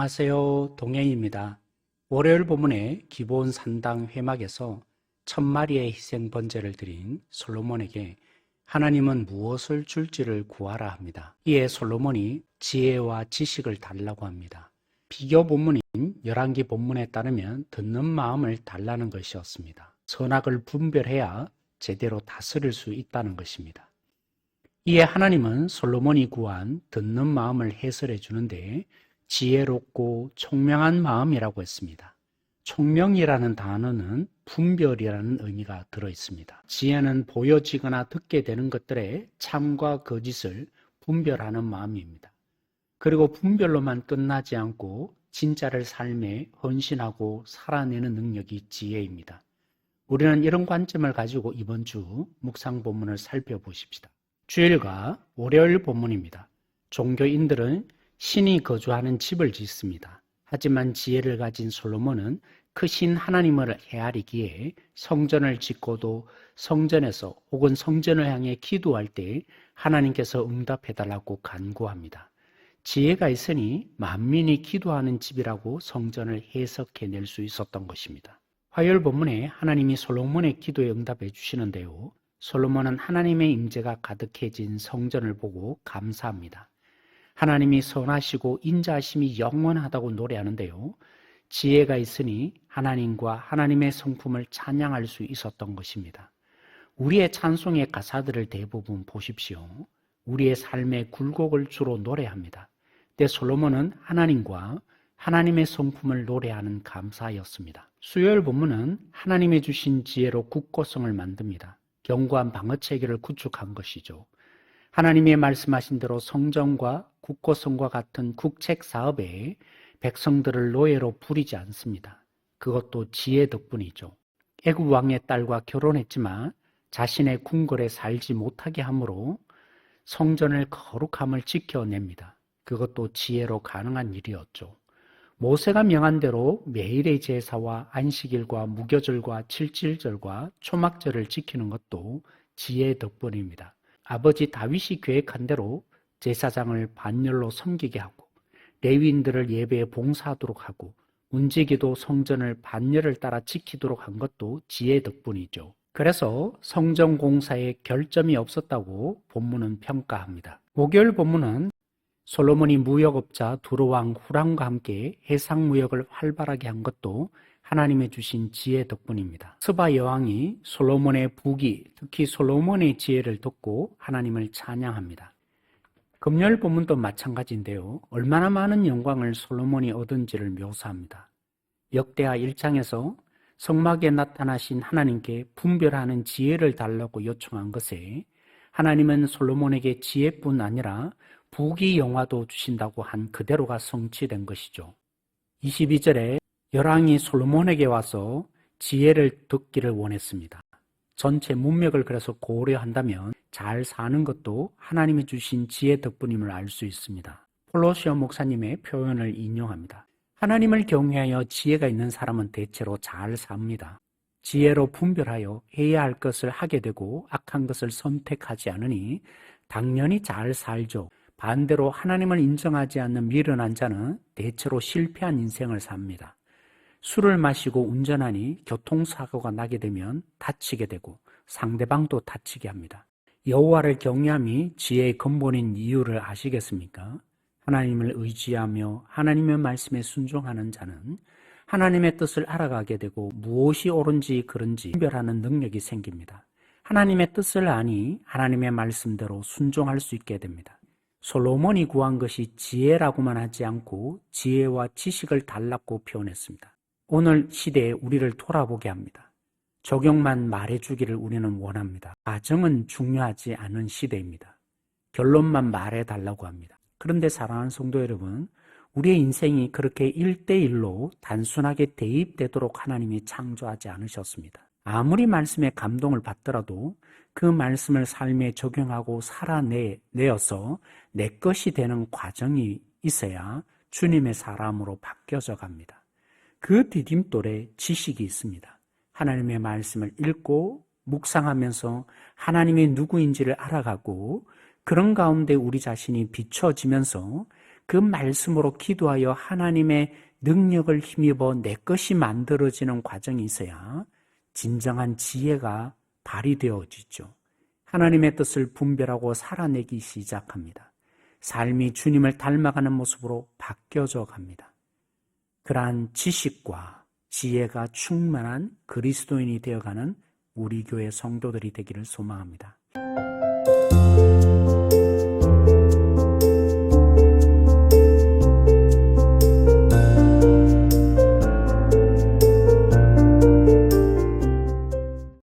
안녕하세요. 동행입니다. 월요일 본문의 기브온 산당 회막에서 1000마리의 희생 번제를 드린 솔로몬에게 하나님은 무엇을 줄지를 구하라 합니다. 이에 솔로몬이 지혜와 지식을 달라고 합니다. 비교 본문인 열왕기 본문에 따르면 듣는 마음을 달라는 것이었습니다. 선악을 분별해야 제대로 다스릴 수 있다는 것입니다. 이에 하나님은 솔로몬이 구한 듣는 마음을 해설해 주는데 지혜롭고 총명한 마음이라고 했습니다. 총명이라는 단어는 분별이라는 의미가 들어 있습니다. 지혜는 보여지거나 듣게 되는 것들의 참과 거짓을 분별하는 마음입니다. 그리고 분별로만 끝나지 않고 진짜를 삶에 헌신하고 살아내는 능력이 지혜입니다. 우리는 이런 관점을 가지고 이번 주 묵상 본문을 살펴보십시다. 주일과 월요일 본문입니다. 종교인들은 신이 거주하는 집을 짓습니다. 하지만 지혜를 가진 솔로몬은 크신 하나님을 헤아리기에 성전을 짓고도 성전에서 혹은 성전을 향해 기도할 때 하나님께서 응답해달라고 간구합니다. 지혜가 있으니 만민이 기도하는 집이라고 성전을 해석해낼 수 있었던 것입니다. 화요일 본문에 하나님이 솔로몬의 기도에 응답해 주시는데요. 솔로몬은 하나님의 임재가 가득해진 성전을 보고 감사합니다. 하나님이 선하시고 인자하심이 영원하다고 노래하는데요. 지혜가 있으니 하나님과 하나님의 성품을 찬양할 수 있었던 것입니다. 우리의 찬송의 가사들을 대부분 보십시오. 우리의 삶의 굴곡을 주로 노래합니다. 근데 솔로몬은 하나님과 하나님의 성품을 노래하는 감사였습니다. 수요일 본문은 하나님이 주신 지혜로 국고성을 만듭니다. 견고한 방어체계를 구축한 것이죠. 하나님이 말씀하신 대로 성전과 국고성과 같은 국책 사업에 백성들을 노예로 부리지 않습니다. 그것도 지혜 덕분이죠. 애굽 왕의 딸과 결혼했지만 자신의 궁궐에 살지 못하게 함으로 성전의 거룩함을 지켜냅니다. 그것도 지혜로 가능한 일이었죠. 모세가 명한 대로 매일의 제사와 안식일과 무교절과 칠칠절과 초막절을 지키는 것도 지혜 덕분입니다. 아버지 다윗이 계획한 대로 제사장을 반열로 섬기게 하고 레위인들을 예배에 봉사하도록 하고 문지기도 성전을 반열을 따라 지키도록 한 것도 지혜 덕분이죠. 그래서 성전 공사에 결점이 없었다고 본문은 평가합니다. 목요일 본문은 솔로몬이 무역업자 두로왕 후람과 함께 해상무역을 활발하게 한 것도 하나님의 주신 지혜 덕분입니다. 스바 여왕이 솔로몬의 부귀, 특히 솔로몬의 지혜를 듣고 하나님을 찬양합니다. 금요일 본문도 마찬가지인데요. 얼마나 많은 영광을 솔로몬이 얻은지를 묘사합니다. 역대하 1장에서 성막에 나타나신 하나님께 분별하는 지혜를 달라고 요청한 것에 하나님은 솔로몬에게 지혜뿐 아니라 부귀 영화도 주신다고 한 그대로가 성취된 것이죠. 22절에 열왕이 솔로몬에게 와서 지혜를 듣기를 원했습니다. 전체 문맥을 그래서 고려한다면 잘 사는 것도 하나님이 주신 지혜 덕분임을 알 수 있습니다. 폴로시오 목사님의 표현을 인용합니다. 하나님을 경외하여 지혜가 있는 사람은 대체로 잘 삽니다. 지혜로 분별하여 해야 할 것을 하게 되고 악한 것을 선택하지 않으니 당연히 잘 살죠. 반대로 하나님을 인정하지 않는 미련한 자는 대체로 실패한 인생을 삽니다. 술을 마시고 운전하니 교통사고가 나게 되면 다치게 되고 상대방도 다치게 합니다. 여호와를 경외함이 지혜의 근본인 이유를 아시겠습니까? 하나님을 의지하며 하나님의 말씀에 순종하는 자는 하나님의 뜻을 알아가게 되고 무엇이 옳은지 그른지 분별하는 능력이 생깁니다. 하나님의 뜻을 아니 하나님의 말씀대로 순종할 수 있게 됩니다. 솔로몬이 구한 것이 지혜라고만 하지 않고 지혜와 지식을 달라고 표현했습니다. 오늘 시대에 우리를 돌아보게 합니다. 적용만 말해주기를 우리는 원합니다. 과정은 중요하지 않은 시대입니다. 결론만 말해달라고 합니다. 그런데 사랑하는 성도 여러분, 우리의 인생이 그렇게 1대1로 단순하게 대입되도록 하나님이 창조하지 않으셨습니다. 아무리 말씀에 감동을 받더라도 그 말씀을 삶에 적용하고 살아내어서 내 것이 되는 과정이 있어야 주님의 사람으로 바뀌어져 갑니다. 그 디딤돌에 지식이 있습니다. 하나님의 말씀을 읽고 묵상하면서 하나님이 누구인지를 알아가고 그런 가운데 우리 자신이 비춰지면서 그 말씀으로 기도하여 하나님의 능력을 힘입어 내 것이 만들어지는 과정이 있어야 진정한 지혜가 발휘되어지죠. 하나님의 뜻을 분별하고 살아내기 시작합니다. 삶이 주님을 닮아가는 모습으로 바뀌어져 갑니다. 그러한 지식과 지혜가 충만한 그리스도인이 되어가는 우리 교회 성도들이 되기를 소망합니다.